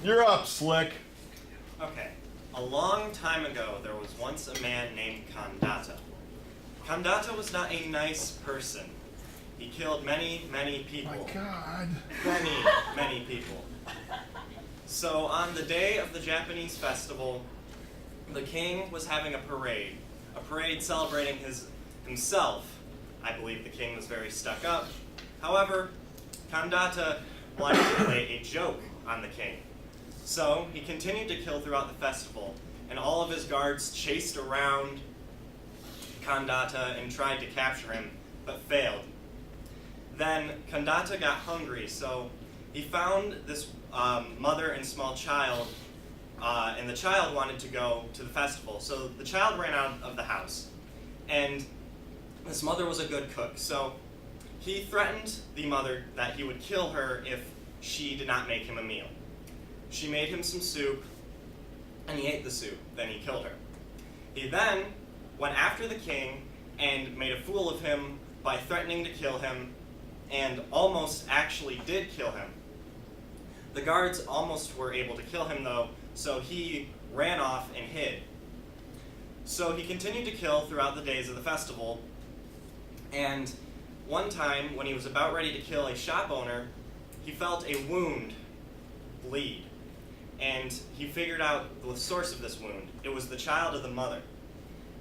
You're up, Slick. Okay. A long time ago, there was once a man named Kandata. Kandata was not a nice person. He killed many, many people. My God. Many, many people. So on the day of the Japanese festival, the king was having a parade celebrating himself. I believe the king was very stuck up. However, Kandata wanted to play a joke on the king. So he continued to kill throughout the festival, and all of his guards chased around Kandata and tried to capture him, but failed. Then Kandata got hungry, so he found this mother and small child, and the child wanted to go to the festival. So the child ran out of the house, and this mother was a good cook. So he threatened the mother that he would kill her if she did not make him a meal. She made him some soup, and he ate the soup. Then he killed her. He then went after the king and made a fool of him by threatening to kill him, and almost actually did kill him. The guards almost were able to kill him though, so he ran off and hid. So he continued to kill throughout the days of the festival, and one time when he was about ready to kill a shop owner, he felt a wound bleed. And he figured out the source of this wound. It was the child of the mother.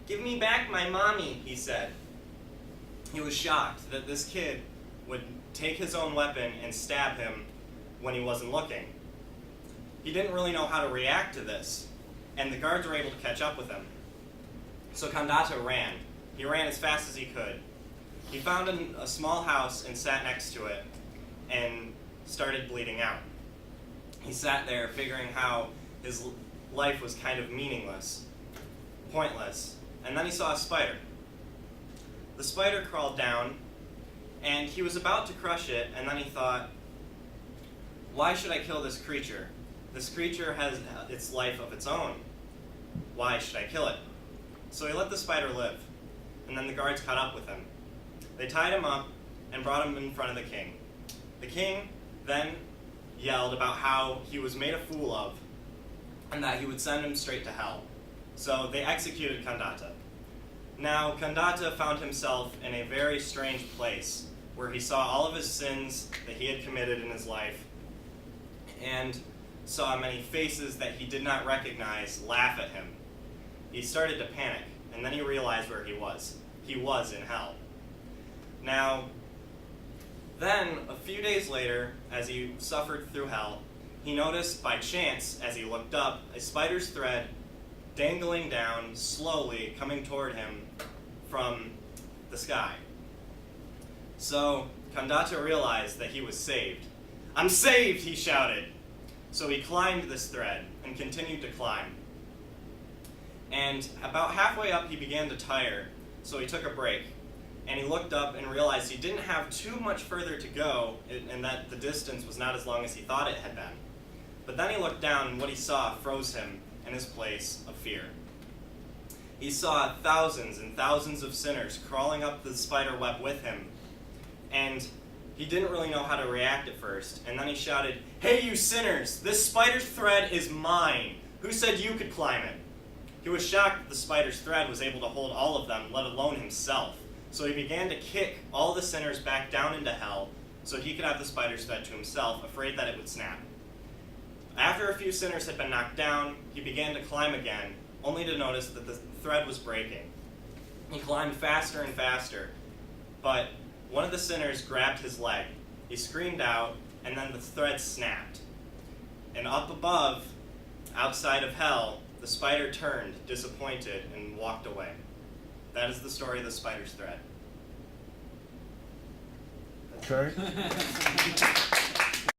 "Give me back my mommy," he said. He was shocked that this kid would take his own weapon and stab him when he wasn't looking. He didn't really know how to react to this, and the guards were able to catch up with him. So Kandata ran. He ran as fast as he could. He found a small house and sat next to it and started bleeding out. He sat there figuring how his life was kind of meaningless, pointless, and then he saw a spider. The spider crawled down, and he was about to crush it, and then he thought, why should I kill this creature? This creature has its life of its own. Why should I kill it? So he let the spider live, and then the guards caught up with him. They tied him up and brought him in front of the king. The king then yelled about how he was made a fool of and that he would send him straight to hell. So they executed Kandata. Now, Kandata found himself in a very strange place where he saw all of his sins that he had committed in his life and saw many faces that he did not recognize laugh at him. He started to panic, and then he realized where he was. He was in hell. Now, then, a few days later, as he suffered through hell, he noticed by chance, as he looked up, a spider's thread dangling down, slowly coming toward him from the sky. So, Kandata realized that he was saved. "I'm saved!" he shouted. So he climbed this thread and continued to climb. And about halfway up, he began to tire, so he took a break. And he looked up and realized he didn't have too much further to go, and that the distance was not as long as he thought it had been. But then he looked down, and what he saw froze him in his place of fear. He saw thousands and thousands of sinners crawling up the spider web with him, and he didn't really know how to react at first. And then he shouted, "Hey, you sinners! This spider's thread is mine! Who said you could climb it?" He was shocked that the spider's thread was able to hold all of them, let alone himself. So he began to kick all the sinners back down into hell so he could have the spider's thread to himself, afraid that it would snap. After a few sinners had been knocked down, he began to climb again, only to notice that the thread was breaking. He climbed faster and faster, but one of the sinners grabbed his leg. He screamed out, and then the thread snapped. And up above, outside of hell, the spider turned, disappointed, and walked away. That is the story of the spider's thread. Okay.